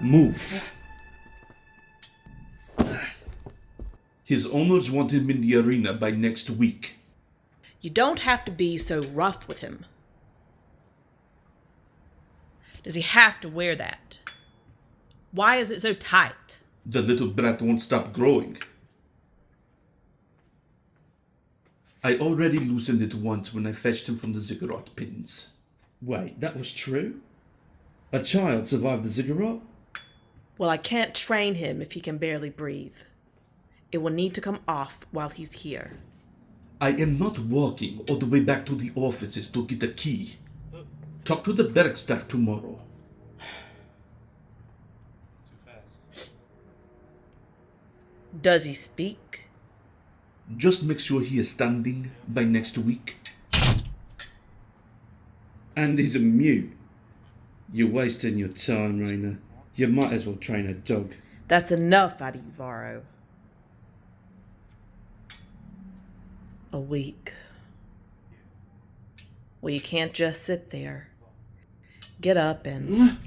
Move. His owners want him in the arena by next week. You don't have to be so rough with him. Does he have to wear that? Why is it so tight? The little brat won't stop growing. I already loosened it once when I fetched him from the ziggurat pins. Wait, that was true? A child survived the ziggurat? Well, I can't train him if he can barely breathe. It will need to come off while he's here. I am not walking all the way back to the offices to get the key. Talk to the barrack staff tomorrow. Does he speak? Just make sure he is standing by next week. And he's a mute. You're wasting your time, Rainer. You might as well train a dog. That's enough out of you, Varro. A week. Well, you can't just sit there. Get up and...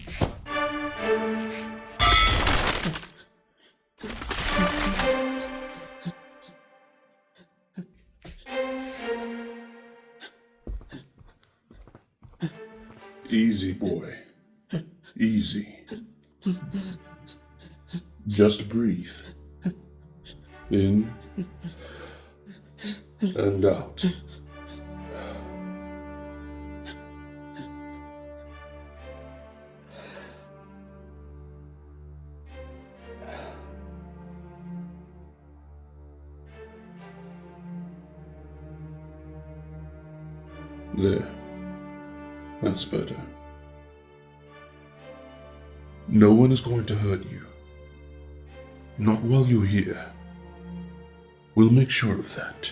Easy, boy. Easy. Just breathe. In and out. There. That's better. No one is going to hurt you. Not while you're here. We'll make sure of that.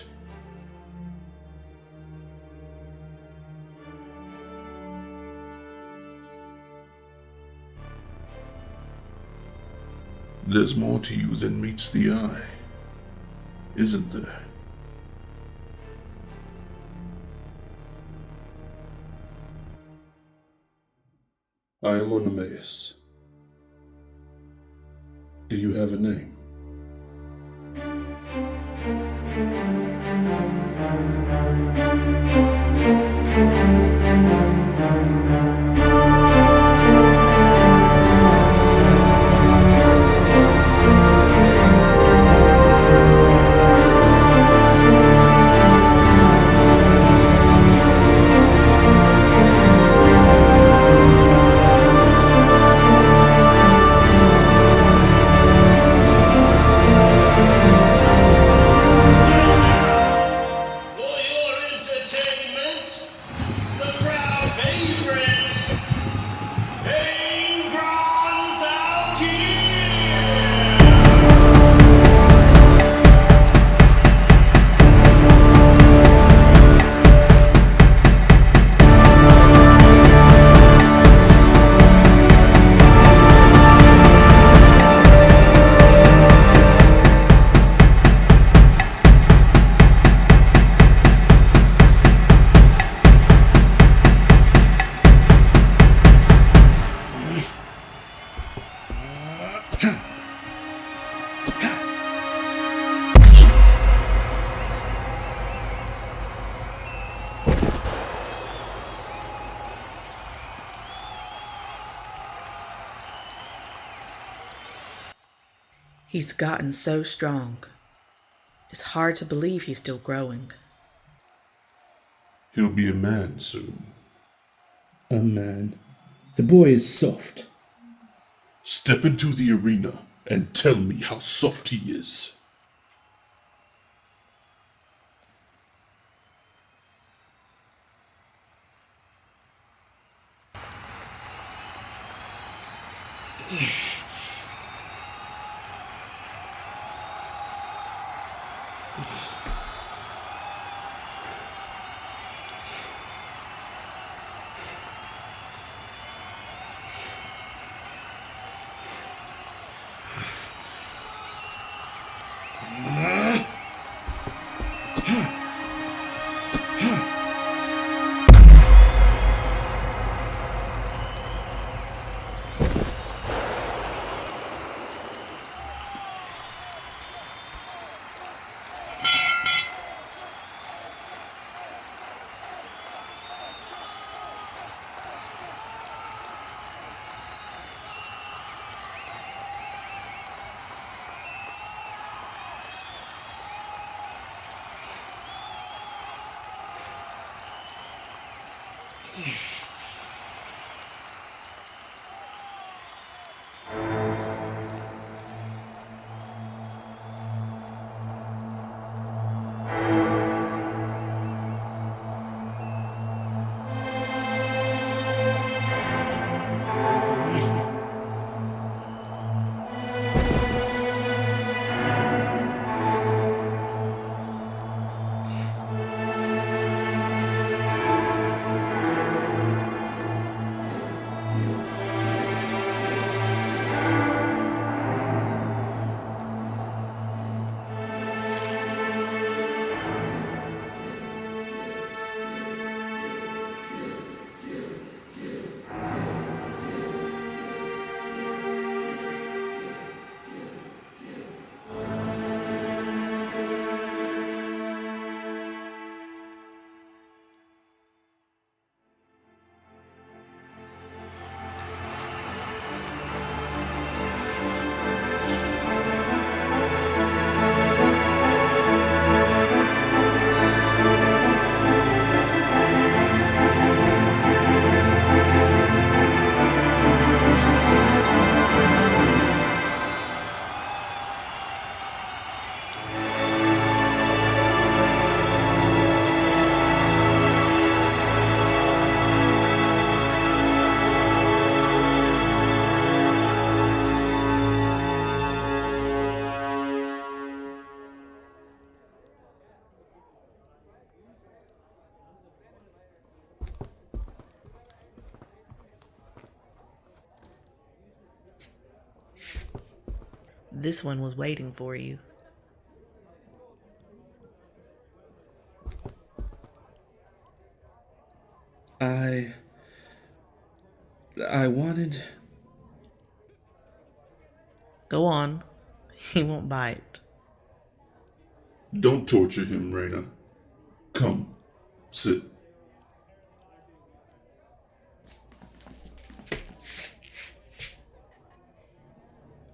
There's more to you than meets the eye, isn't there? I am on Emmaus. Do you have a name? He's gotten so strong. It's hard to believe he's still growing. He'll be a man soon. A man. The boy is soft. Step into the arena and tell me how soft he is. This one was waiting for you. I wanted... Go on. He won't bite. Don't torture him, Raina. Come, sit.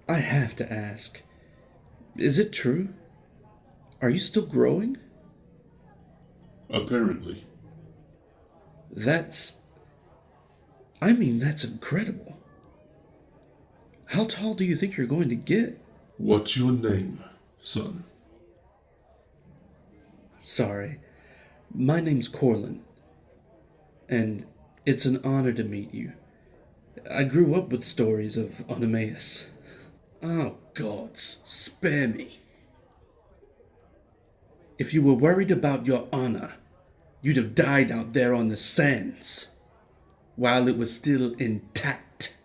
I have to ask. Is it true? Are you still growing? Apparently. That's incredible. How tall do you think you're going to get? What's your name, son? Sorry. My name's Corlin. And it's an honor to meet you. I grew up with stories of Onomaus. Oh, gods, spare me. If you were worried about your honor, you'd have died out there on the sands, while it was still intact.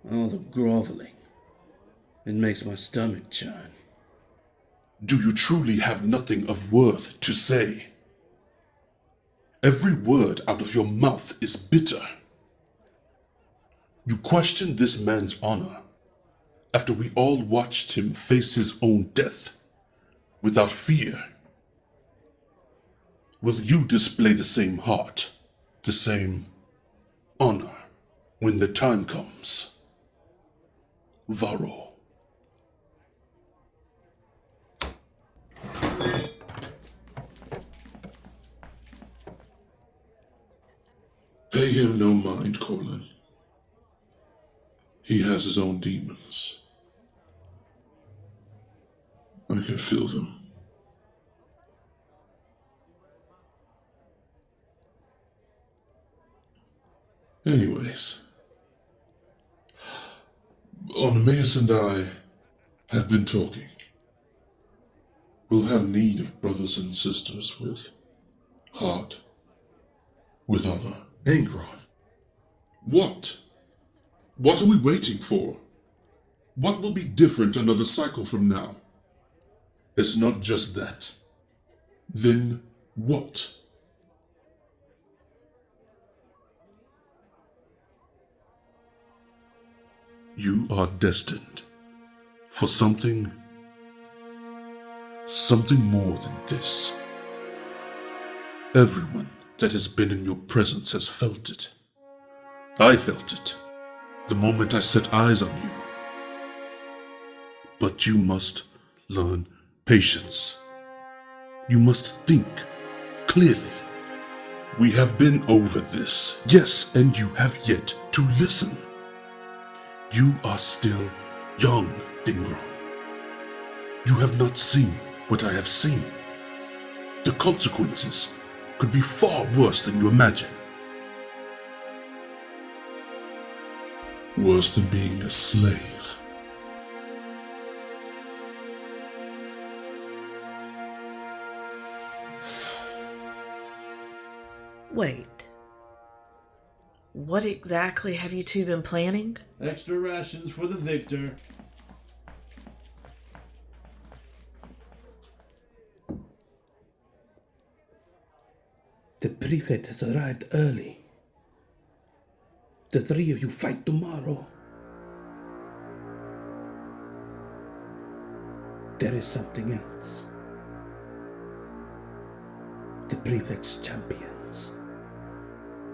All the groveling. It makes my stomach churn. Do you truly have nothing of worth to say? Every word out of your mouth is bitter. You question this man's honor after we all watched him face his own death without fear. Will you display the same heart, the same honor when the time comes? Varro. Pay him no mind, Corlin. He has his own demons. I can feel them. Anyways, Onomaeus and I have been talking. We'll have need of brothers and sisters with heart, with honor. Angron, what? What are we waiting for? What will be different another cycle from now? It's not just that. Then what? You are destined for something more than this. Everyone that has been in your presence has felt it. I felt it the moment I set eyes on you. But you must learn patience. You must think clearly. We have been over this, yes, and you have yet to listen. You are still young, Angron. You have not seen what I have seen. The consequences could be far worse than you imagine. Worse than being a slave. Wait. What exactly have you two been planning? Extra rations for the victor. The prefect has arrived early. The three of you fight tomorrow. There is something else. The prefect's champions.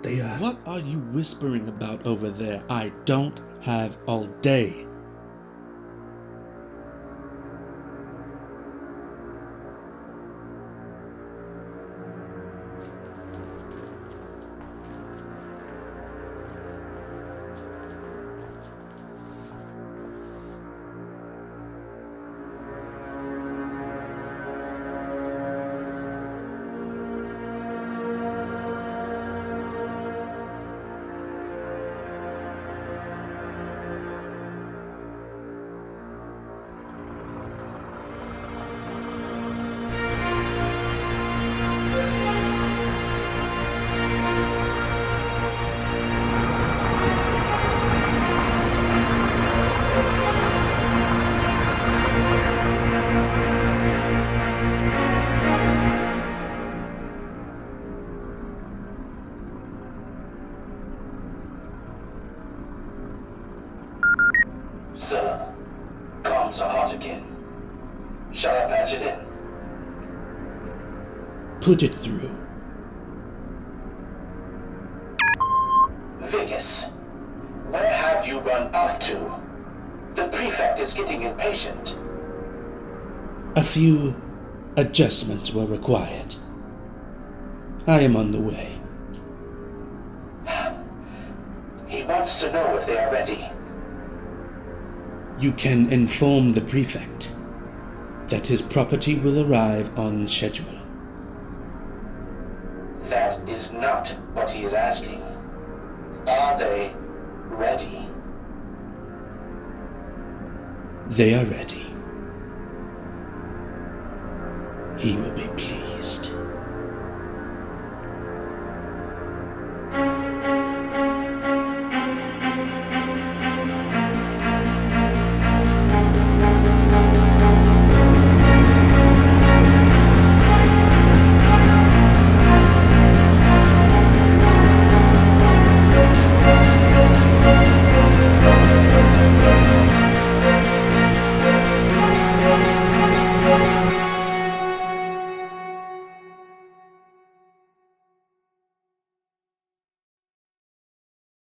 They are... What are you whispering about over there? I don't have all day. Sir, comms are hot again. Shall I patch it in? Put it through. Vigus, where have you run off to? The prefect is getting impatient. A few adjustments were required. I am on the way. He wants to know if they are ready. You can inform the prefect that his property will arrive on schedule. That is not what he is asking. Are they ready? They are ready. He will be pleased.